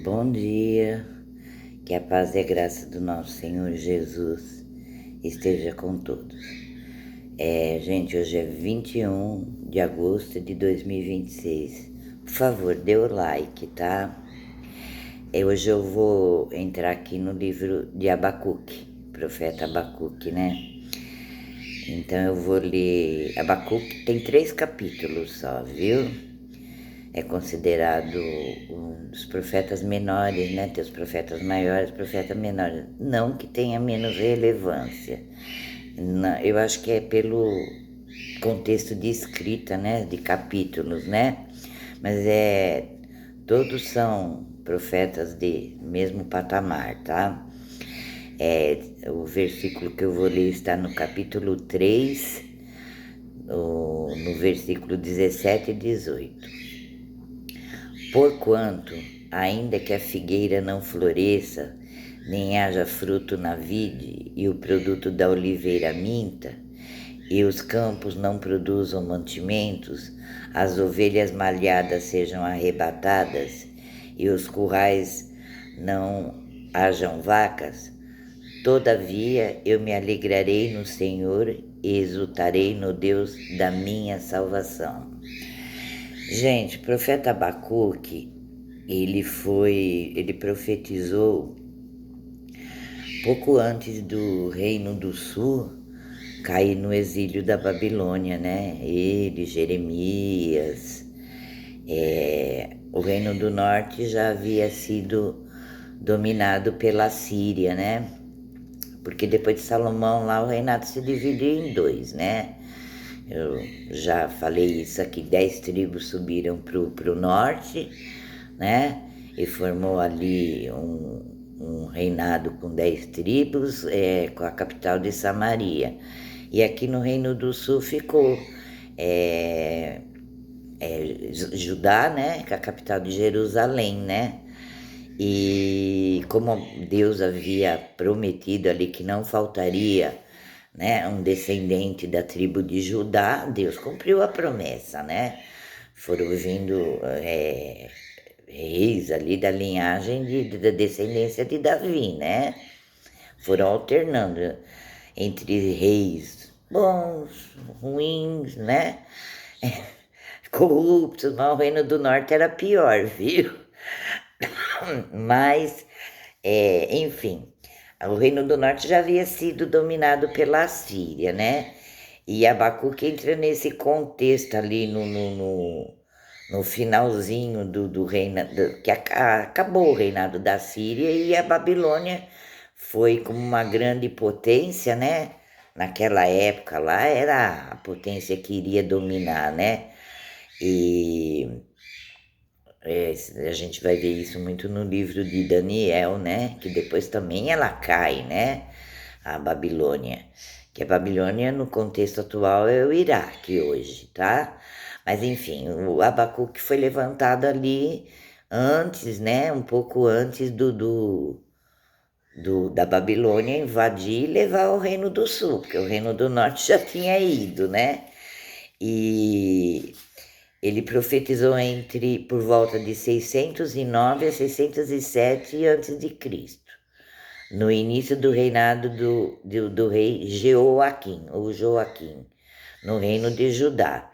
Bom dia, que a paz e a graça do nosso Senhor Jesus esteja com todos. Gente, hoje é 21 de agosto de 2026. Por favor, dê o like, tá? Hoje eu vou entrar aqui no livro de Abacuque, profeta Abacuque, né? Então eu vou ler. Abacuque tem 3 capítulos só, viu? É considerado um dos profetas menores, né? Tem os profetas maiores, profetas menores. Não que tenha menos relevância. Não, eu acho que é pelo contexto de escrita, né? De capítulos, né? Mas todos são profetas de mesmo patamar, tá? O versículo que eu vou ler está no capítulo 3, no versículo 17 e 18. Porquanto, ainda que a figueira não floresça, nem haja fruto na vide, e o produto da oliveira minta, e os campos não produzam mantimentos, as ovelhas malhadas sejam arrebatadas, e os currais não hajam vacas, todavia eu me alegrarei no Senhor e exultarei no Deus da minha salvação. Gente, o profeta Abacuque, ele profetizou pouco antes do Reino do Sul cair no exílio da Babilônia, né? Ele, Jeremias, o Reino do Norte já havia sido dominado pela Síria, né? Porque depois de Salomão lá o reinado se dividiu em 2, né? Eu já falei isso aqui, 10 tribos subiram pro norte, né? E formou ali um reinado com 10 tribos, com a capital de Samaria. E aqui no Reino do Sul ficou Judá, né? Que é a capital de Jerusalém, né? E como Deus havia prometido ali que não faltaria, né, um descendente da tribo de Judá, Deus cumpriu a promessa, né? Foram vindo reis ali da linhagem da descendência de Davi, né? Foram alternando entre reis bons, ruins, né? Corruptos, mas o Reino do Norte era pior, viu? Mas, enfim, o Reino do Norte já havia sido dominado pela Síria, né? E Abacuque entra nesse contexto ali no finalzinho do reinado, que acabou o reinado da Síria e a Babilônia foi como uma grande potência, né? Naquela época lá era a potência que iria dominar, né? E a gente vai ver isso muito no livro de Daniel, né? Que depois também ela cai, né? A Babilônia. Que a Babilônia, no contexto atual, é o Iraque hoje, tá? Mas, enfim, o Abacuque foi levantado ali antes, né? Um pouco antes da Babilônia invadir e levar o Reino do Sul, porque o Reino do Norte já tinha ido, né? E ele profetizou por volta de 609 a 607 a.C., no início do reinado do rei Jeoaquim, ou Joaquim, no reino de Judá.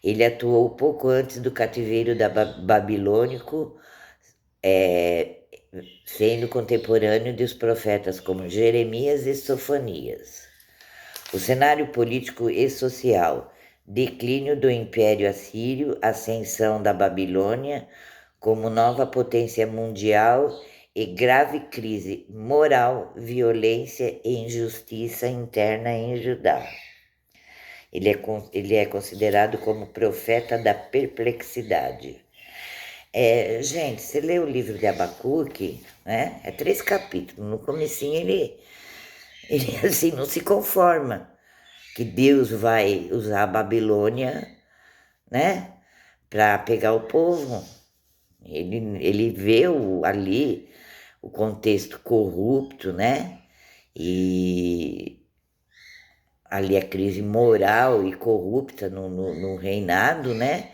Ele atuou pouco antes do cativeiro babilônico, sendo contemporâneo dos profetas como Jeremias e Sofonias. O cenário político e social: declínio do Império Assírio, ascensão da Babilônia como nova potência mundial e grave crise moral, violência e injustiça interna em Judá. Ele é considerado como profeta da perplexidade. Gente, você lê o livro de Abacuque, né? É 3 capítulos. No comecinho ele assim não se conforma que Deus vai usar a Babilônia, né, para pegar o povo. Ele vê ali o contexto corrupto, né, e ali a crise moral e corrupta no reinado, né,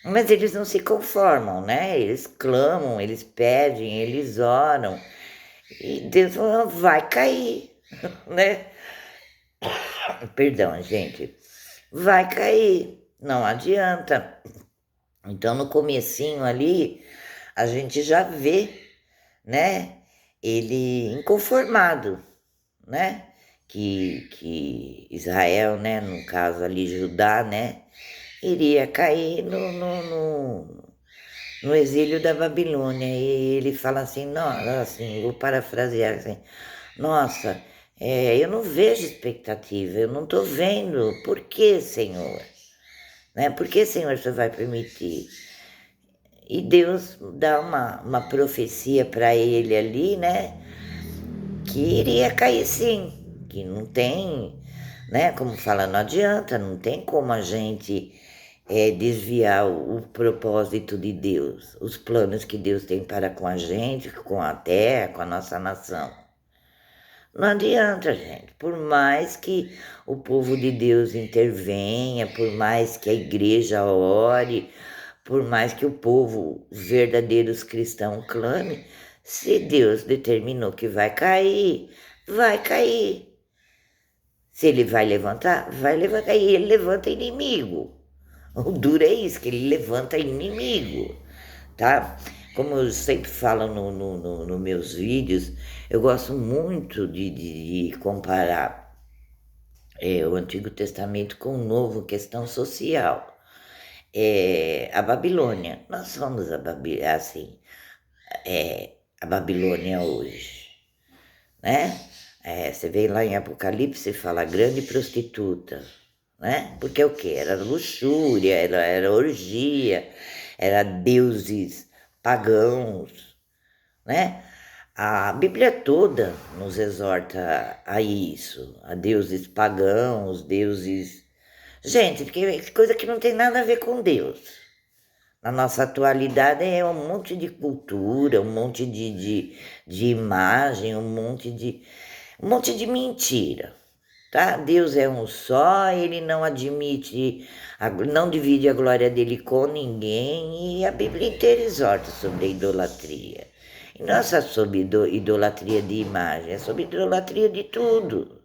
Mas eles não se conformam, né? Eles clamam, eles pedem, eles oram. E Deus falou, vai cair, né? Perdão, gente. Vai cair, não adianta. Então, no comecinho ali, a gente já vê, né? Ele inconformado, né? Que Israel, né? No caso ali, Judá, né? Iria cair no exílio da Babilônia. E ele fala assim, não, assim, vou parafrasear assim, nossa, eu não vejo expectativa, eu não estou vendo. Por que, Senhor? Né? Por que, Senhor, você vai permitir? E Deus dá uma profecia para ele ali, né? Que iria cair sim, que não tem, né? Como fala, não adianta, não tem como a gente desviar o propósito de Deus, os planos que Deus tem para com a gente, com a terra, com a nossa nação. Não adianta, gente. Por mais que o povo de Deus intervenha, por mais que a igreja ore, por mais que o povo, os verdadeiros cristãos, clame, se Deus determinou que vai cair, vai cair. Se ele vai levantar, vai levantar. E ele levanta inimigo. O duro é isso, que ele levanta inimigo, tá? Como eu sempre falo nos meus vídeos, eu gosto muito de comparar o Antigo Testamento com o Novo, questão social. A Babilônia, nós somos assim, a Babilônia hoje, né? Você vê lá em Apocalipse, fala grande prostituta, né? Porque o quê? Era luxúria, era orgia, era deuses pagãos, né? A Bíblia toda nos exorta a isso, a deuses pagãos, deuses... Gente, que coisa que não tem nada a ver com Deus. Na nossa atualidade é um monte de cultura, um monte de imagem, um monte de mentira, tá? Deus é um só, ele não admite, não divide a glória dele com ninguém, e a Bíblia inteira exorta sobre a idolatria. E não é só sobre idolatria de imagem, é sobre idolatria de tudo.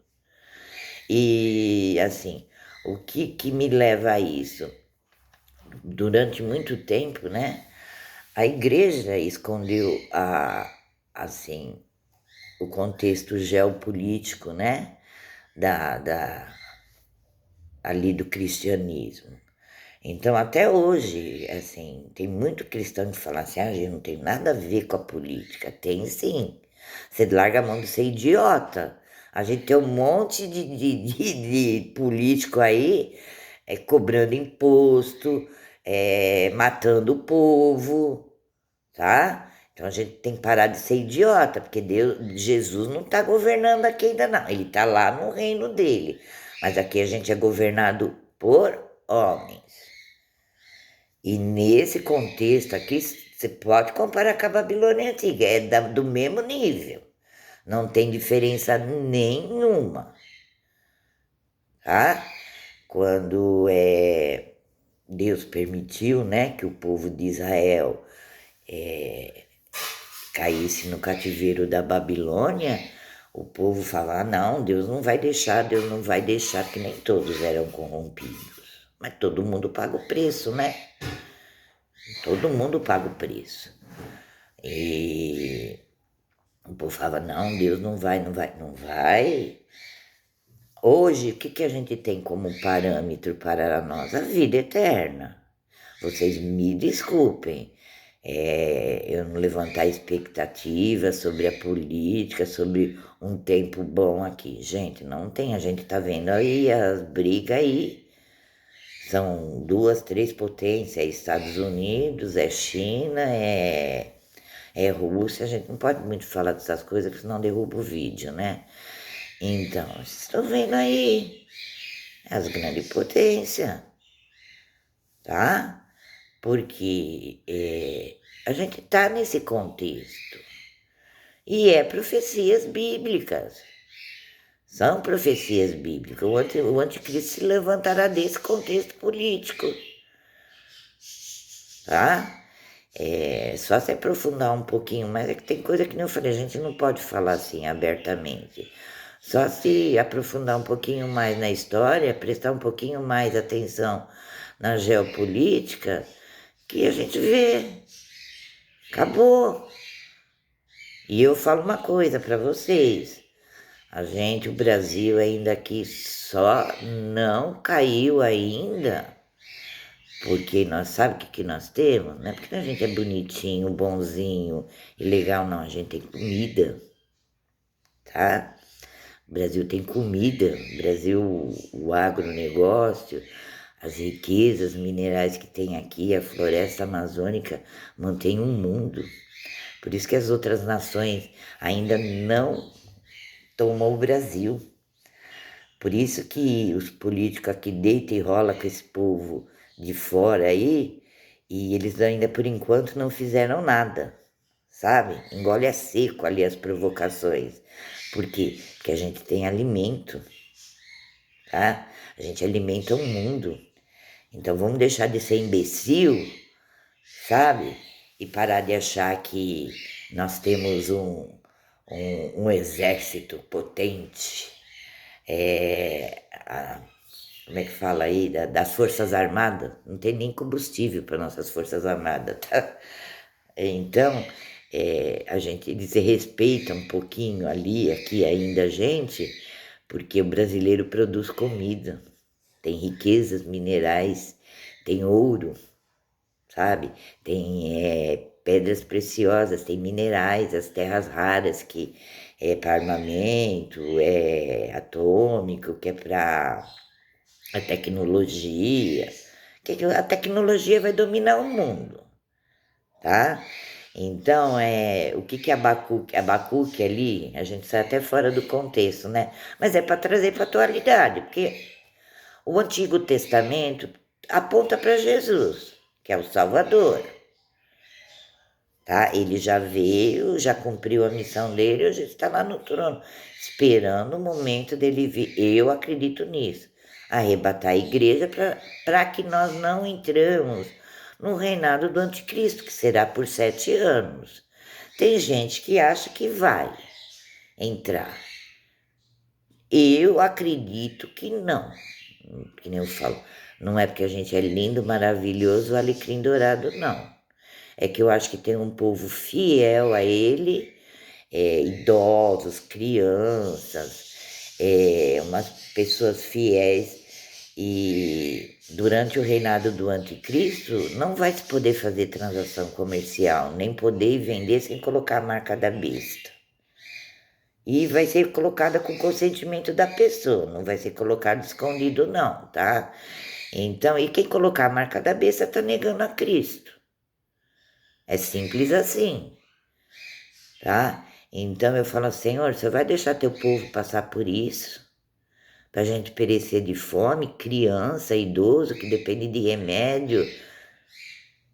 E assim, o que me leva a isso? Durante muito tempo, né? A igreja escondeu assim, o contexto geopolítico, né? Ali do cristianismo. Então, até hoje, assim, tem muito cristão que fala assim, a gente não tem nada a ver com a política. Tem sim. Você larga a mão de ser idiota. A gente tem um monte de político aí cobrando imposto, matando o povo, tá? Então a gente tem que parar de ser idiota, porque Jesus não está governando aqui ainda não. Ele está lá no reino dele. Mas aqui a gente é governado por homens. E nesse contexto aqui, você pode comparar com a Babilônia Antiga, do mesmo nível. Não tem diferença nenhuma, tá? Quando Deus permitiu, né, que o povo de Israel caísse no cativeiro da Babilônia, o povo falava, não, Deus não vai deixar, porque nem todos eram corrompidos. Mas todo mundo paga o preço, né? Todo mundo paga o preço. E o povo falava, não, Deus não vai, não vai, não vai. Hoje, o que a gente tem como parâmetro para nós? A vida eterna. Vocês me desculpem, eu não levantar expectativas sobre a política, sobre um tempo bom aqui. Gente, não tem, a gente tá vendo aí as brigas aí. São 2, 3 potências, Estados Unidos, China, Rússia. A gente não pode muito falar dessas coisas, porque senão derruba o vídeo, né? Então, vocês estão vendo aí as grandes potências, tá? Porque a gente está nesse contexto. E profecias bíblicas. São profecias bíblicas. O anticristo se levantará desse contexto político. tá? É só se aprofundar um pouquinho, mas é que tem coisa que nem eu falei, a gente não pode falar assim abertamente. Só se aprofundar um pouquinho mais na história, prestar um pouquinho mais atenção na geopolítica, que a gente vê. Acabou. E eu falo uma coisa para vocês. O Brasil ainda aqui só não caiu ainda, porque nós sabe o que nós temos? Não é porque a gente é bonitinho, bonzinho e legal, não. A gente tem comida, tá? O Brasil tem comida, o Brasil, o agronegócio, as riquezas minerais que tem aqui, a floresta amazônica mantém um mundo. Por isso que as outras nações ainda não tomou o Brasil. Por isso que os políticos aqui deitam e rolam com esse povo de fora aí, e eles ainda por enquanto não fizeram nada, sabe? Engole a seco ali as provocações. Por quê? Porque a gente tem alimento, tá? A gente alimenta o mundo. Então vamos deixar de ser imbecil, sabe? E parar de achar que nós temos um exército potente, como é que fala aí, das Forças Armadas, não tem nem combustível para nossas Forças Armadas, tá? Então, eles respeitam um pouquinho ali, aqui ainda a gente, porque o brasileiro produz comida, tem riquezas minerais, tem ouro, sabe? Tem pedras preciosas, tem minerais, as terras raras que é para armamento, é atômico, que é para a tecnologia. Que a tecnologia vai dominar o mundo, tá? Então, o que é Abacuque? Abacuque ali, a gente sai até fora do contexto, né? Mas é para trazer para a atualidade, porque o Antigo Testamento aponta para Jesus, que é o Salvador, tá? Ele já veio, já cumpriu a missão dele, hoje está lá no trono, esperando o momento dele vir. Eu acredito nisso. Arrebatar a igreja para que nós não entremos no reinado do anticristo, que será por 7 anos. Tem gente que acha que vai entrar. Eu acredito que não. Que nem eu falo, não é porque a gente é lindo, maravilhoso, alecrim dourado, não. É que eu acho que tem um povo fiel a ele, idosos, crianças, umas pessoas fiéis. E durante o reinado do anticristo, não vai se poder fazer transação comercial, nem poder vender sem colocar a marca da besta. E vai ser colocada com consentimento da pessoa, não vai ser colocado escondido não, tá? Então, e quem colocar a marca da besta está negando a Cristo. É simples assim, tá? Então eu falo, Senhor, você vai deixar teu povo passar por isso? Pra gente perecer de fome, criança, idoso que depende de remédio.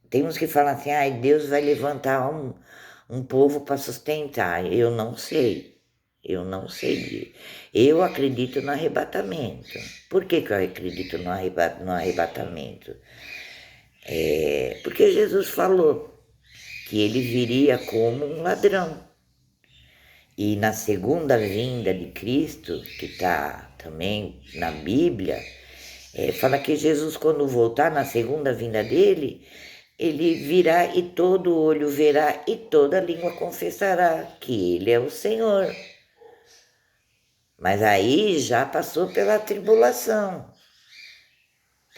Tem uns que falam assim, ai, Deus vai levantar um povo para sustentar. Eu não sei. Eu não sei. Eu acredito no arrebatamento. Por que eu acredito no arrebatamento? Porque Jesus falou que ele viria como um ladrão. E na segunda vinda de Cristo, que está também na Bíblia, fala que Jesus, quando voltar na segunda vinda dele, ele virá e todo olho verá e toda língua confessará que ele é o Senhor. Mas aí já passou pela tribulação,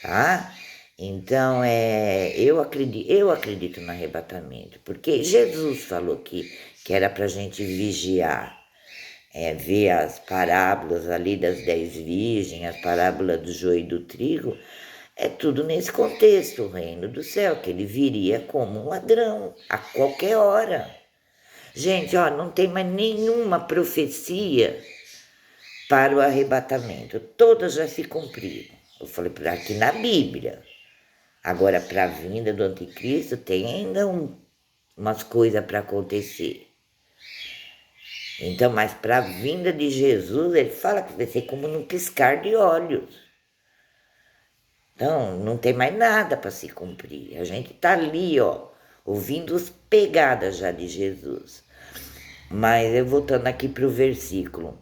tá? Então, eu acredito no arrebatamento, porque Jesus falou que era para a gente vigiar, ver as parábolas ali das 10 virgens, as parábolas do joio e do trigo, é tudo nesse contexto, o reino do céu, que ele viria como um ladrão, a qualquer hora. Gente, ó, não tem mais nenhuma profecia para o arrebatamento, todas já se cumpriram. Eu falei, aqui na Bíblia. Agora, para a vinda do anticristo, tem ainda umas coisas para acontecer. Então, mas para a vinda de Jesus, ele fala que vai ser como num piscar de olhos. Então, não tem mais nada para se cumprir. A gente está ali, ó, ouvindo as pegadas já de Jesus. Mas eu voltando aqui para o versículo.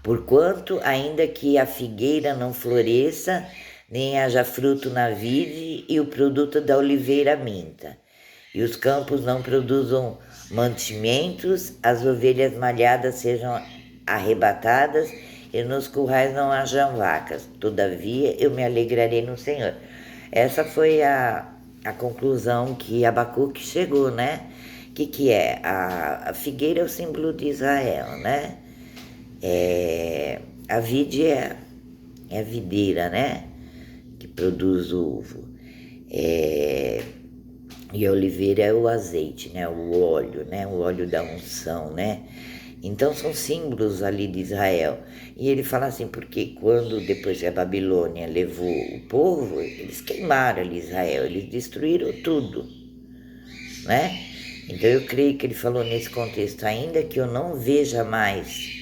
Porquanto, ainda que a figueira não floresça, nem haja fruto na vide, e o produto da oliveira minta, e os campos não produzam mantimentos, as ovelhas malhadas sejam arrebatadas, e nos currais não hajam vacas. Todavia eu me alegrarei no Senhor. Essa foi a conclusão que Abacuque chegou, né? Que é? A figueira é o símbolo de Israel, né? A vide é a videira, né? Que produz uvo. E a oliveira é o azeite, né? O óleo, né? O óleo da unção, né? Então são símbolos ali de Israel. E ele fala assim, porque quando depois que a Babilônia levou o povo, eles queimaram ali Israel, eles destruíram tudo, né? Então eu creio que ele falou nesse contexto, ainda que eu não veja mais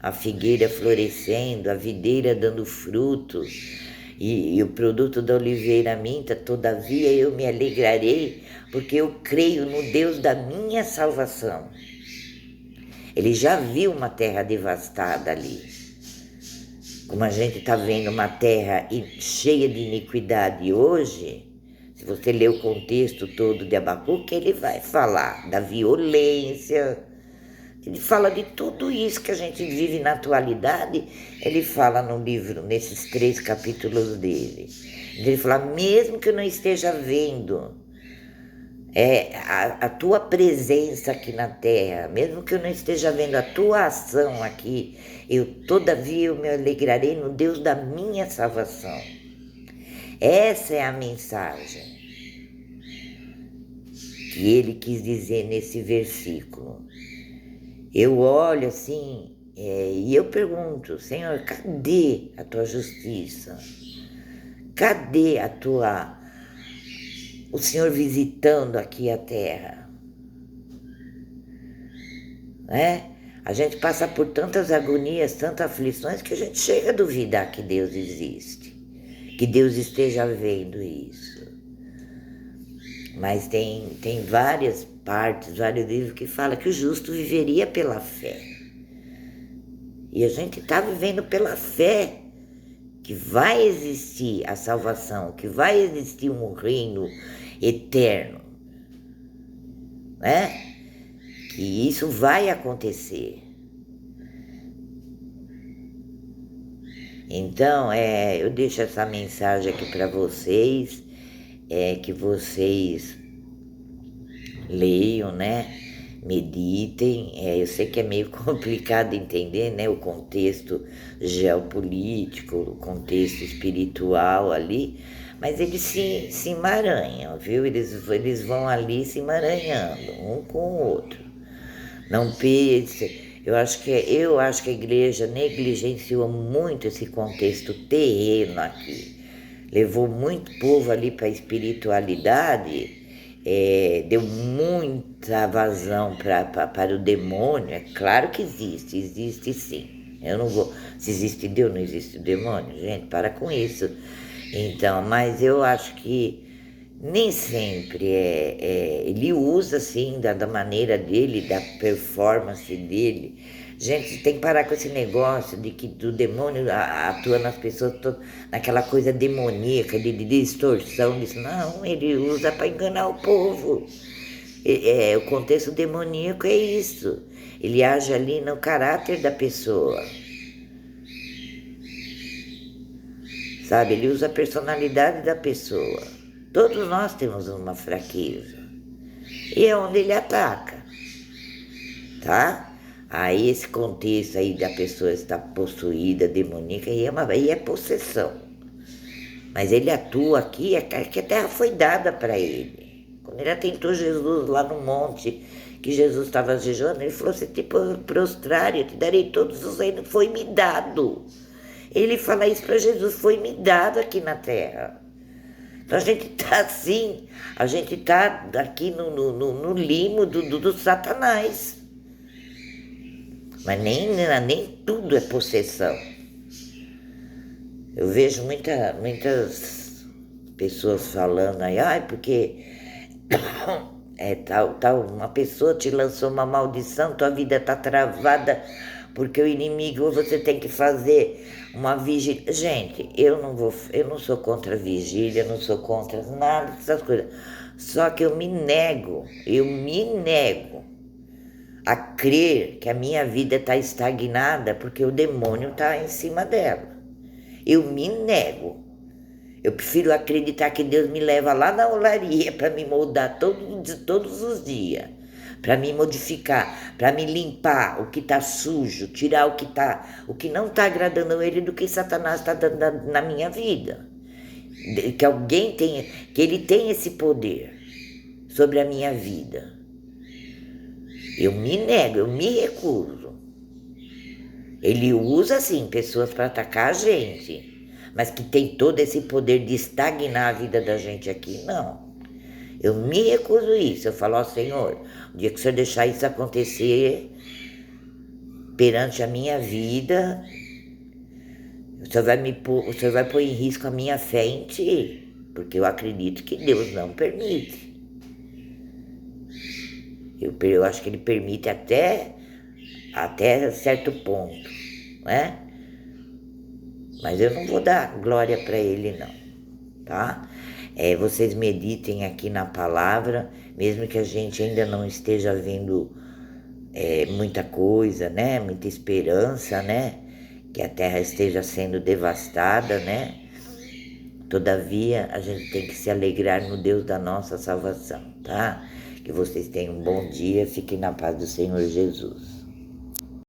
a figueira florescendo, a videira dando frutos, e o produto da oliveira minta, todavia eu me alegrarei, porque eu creio no Deus da minha salvação. Ele já viu uma terra devastada ali. Como a gente está vendo uma terra cheia de iniquidade hoje, se você ler o contexto todo de Abacuque, ele vai falar da violência, ele fala de tudo isso que a gente vive na atualidade, ele fala no livro, nesses 3 capítulos dele. Ele fala, mesmo que eu não esteja vendo a tua presença aqui na terra, mesmo que eu não esteja vendo a tua ação aqui, todavia eu me alegrarei no Deus da minha salvação. Essa é a mensagem que ele quis dizer nesse versículo. Eu olho assim e eu pergunto, Senhor, cadê a tua justiça? Cadê o Senhor visitando aqui a terra? Né? A gente passa por tantas agonias, tantas aflições, que a gente chega a duvidar que Deus existe, que Deus esteja vendo isso. Mas tem várias partes, vários livros que falam que o justo viveria pela fé. E a gente está vivendo pela fé que vai existir a salvação, que vai existir um reino eterno, né? Que isso vai acontecer. Então, eu deixo essa mensagem aqui para vocês, que vocês leiam, né? Meditem. Eu sei que é meio complicado entender, né? O contexto geopolítico, o contexto espiritual ali, mas eles se emaranham, viu? Eles vão ali se emaranhando, um com o outro. Não pense. Eu acho que a igreja negligenciou muito esse contexto terreno aqui. Levou muito povo ali para a espiritualidade, deu muita vazão para o demônio. É claro que existe sim. Eu não vou. Se existe Deus, não existe o demônio, gente, para com isso. Então, mas eu acho que nem sempre ele usa assim da maneira dele, da performance dele. Gente, tem que parar com esse negócio de que o demônio atua nas pessoas naquela coisa demoníaca, de distorção disso. Não, ele usa para enganar o povo. O contexto demoníaco é isso. Ele age ali no caráter da pessoa. Sabe, ele usa a personalidade da pessoa. Todos nós temos uma fraqueza. E é onde ele ataca, tá? Aí esse contexto aí da pessoa estar possuída, demoníaca, aí é possessão. Mas ele atua aqui, que a terra foi dada para ele. Quando ele atentou Jesus lá no monte, que Jesus estava jejuando, ele falou, se te prostrar, eu te darei todos os reinos, foi me dado. Ele fala isso para Jesus, foi me dado aqui na terra. Então a gente está assim, a gente está aqui no limo do Satanás. Mas nem tudo é possessão. Eu vejo muitas pessoas falando aí, ai, porque uma pessoa te lançou uma maldição, tua vida tá travada, porque o inimigo, você tem que fazer uma vigília. Gente, eu não sou contra a vigília, não sou contra nada dessas coisas. Só que eu me nego a crer que a minha vida está estagnada porque o demônio está em cima dela. Eu me nego. Eu prefiro acreditar que Deus me leva lá na olaria para me moldar todos os dias, para me modificar, para me limpar o que está sujo, tirar o que não está agradando a Ele do que Satanás está dando na minha vida. Que Ele tem esse poder sobre a minha vida. Eu me nego, eu me recuso. Ele usa, sim, pessoas para atacar a gente, mas que tem todo esse poder de estagnar a vida da gente aqui, não. Eu me recuso isso. Eu falo, ó Senhor, o dia que o Senhor deixar isso acontecer perante a minha vida, o Senhor vai pôr em risco a minha fé em Ti, porque eu acredito que Deus não permite. Eu acho que Ele permite até certo ponto, né? Mas eu não vou dar glória para Ele, não, tá? Vocês meditem aqui na palavra, mesmo que a gente ainda não esteja vendo muita coisa, né? Muita esperança, né? Que a terra esteja sendo devastada, né? Todavia, a gente tem que se alegrar no Deus da nossa salvação, tá? Que vocês tenham um bom dia, fiquem na paz do Senhor Jesus.